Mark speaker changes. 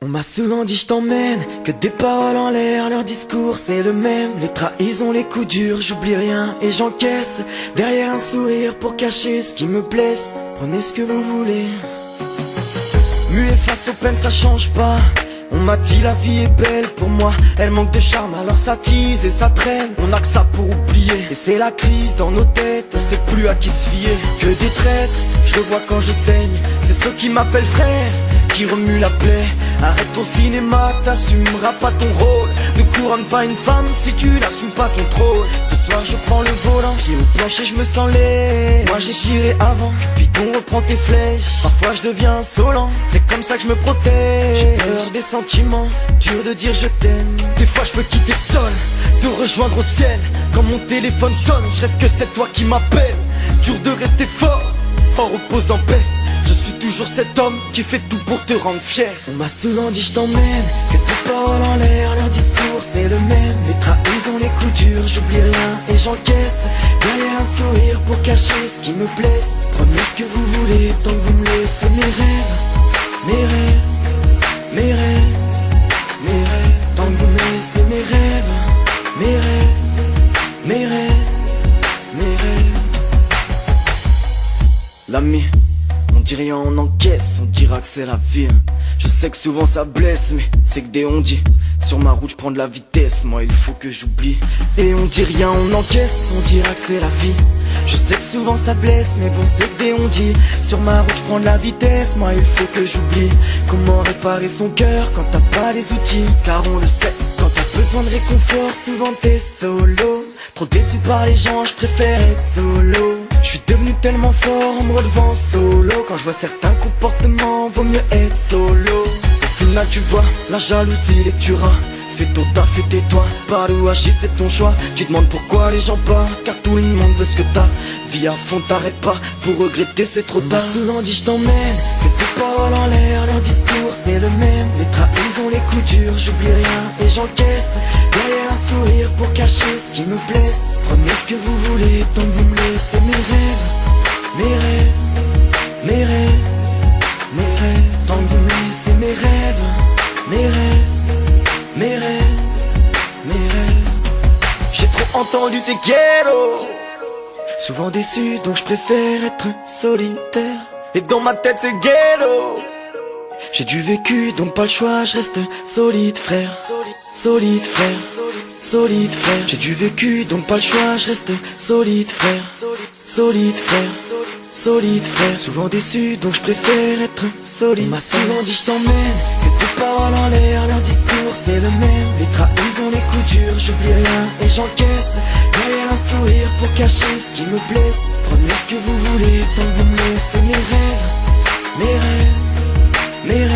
Speaker 1: On m'a souvent dit je t'emmène, que des paroles en l'air, leur discours c'est le même. Les trahisons, les coups durs, j'oublie rien et j'encaisse. Derrière un sourire pour cacher ce qui me blesse. Prenez ce que vous voulez. Muet face aux peines, ça change pas. On m'a dit la vie est belle pour moi, elle manque de charme alors ça tease et ça traîne. On a que ça pour oublier, et c'est la crise dans nos têtes. On sait plus à qui se fier, que des traîtres, je le vois quand je saigne. C'est ceux qui m'appellent frère, qui remuent la plaie. Arrête ton cinéma, t'assumeras pas ton rôle. Ne couronne pas une femme si tu n'assumes pas ton trône. Ce soir je prends le volant, pied au plancher, je me sens laid. Moi j'ai tiré avant, Cupidon reprend tes flèches. Parfois je deviens insolent, c'est comme ça que je me protège. J'ai peur des sentiments, dur de dire je t'aime. Des fois je peux quitter le sol, te rejoindre au ciel. Quand mon téléphone sonne, je rêve que c'est toi qui m'appelle. Dur de rester fort, en repose en paix. Je suis toujours cet homme qui fait tout pour te rendre fier. On m'a souvent dit je t'emmène, que tes paroles en l'air, leur discours c'est le même. Les trahisons, les coups durs, j'oublie rien et j'encaisse. Derrière un sourire pour cacher ce qui me blesse. Prenez ce que vous voulez tant que vous me laissez. Mes rêves, mes rêves, mes rêves, mes rêves. Tant que vous me laissez mes rêves, mes rêves, mes rêves, mes rêves. L'ami, on dit rien, on encaisse, on dira que c'est la vie. Je sais que souvent ça blesse, mais c'est que des on dit. Sur ma route je prends de la vitesse, moi il faut que j'oublie. Et on dit rien, on encaisse, on dira que c'est la vie. Je sais que souvent ça blesse, mais bon c'est que des on dit. Sur ma route je prends de la vitesse, moi il faut que j'oublie. Comment réparer son cœur quand t'as pas les outils? Car on le sait, quand t'as besoin de réconfort, souvent t'es solo. Trop déçu par les gens, je préfère être solo. Je suis devenu tellement fort en me relevant solo. Quand je vois certains comportements, vaut mieux être solo. Au final tu vois, la jalousie, les tuera. Fais ton taf, fais tais-toi, parle ou agis, c'est ton choix. Tu demandes pourquoi les gens parlent, car tout le monde veut ce que t'as. Vis à fond, t'arrêtes pas, pour regretter c'est trop tard. On m'a souvent dit je t'emmène, que tes paroles en l'air, leur discours c'est le même. Les trahisons, les coups durs, j'oublie rien et j'encaisse. Derrière un sourire pour cacher ce qui me blesse. Prenez ce que vous voulez tant que vous me laissez. Mes rêves, mes rêves, mes rêves, mes rêves. Tant que vous me laissez mes rêves, mes rêves, mes rêves, mes rêves. J'ai trop entendu tes ghettos, souvent déçu donc je préfère être solitaire. Et dans ma tête c'est ghetto. J'ai du vécu donc pas le choix, je reste solide frère. Solide frère, solide frère. J'ai du vécu donc pas le choix, je reste solide frère. Solide frère, solide frère. Souvent déçu donc je préfère être solide. On m'a souvent dit je t'emmène, que tes paroles en l'air, leur discours c'est le même. Les trahisons, les coups durs, j'oublie rien et j'encaisse. Derrière un sourire pour cacher ce qui me blesse. Prenez ce que vous voulez tant que vous me laissez. Mes rêves, mes rêves, mes rêves.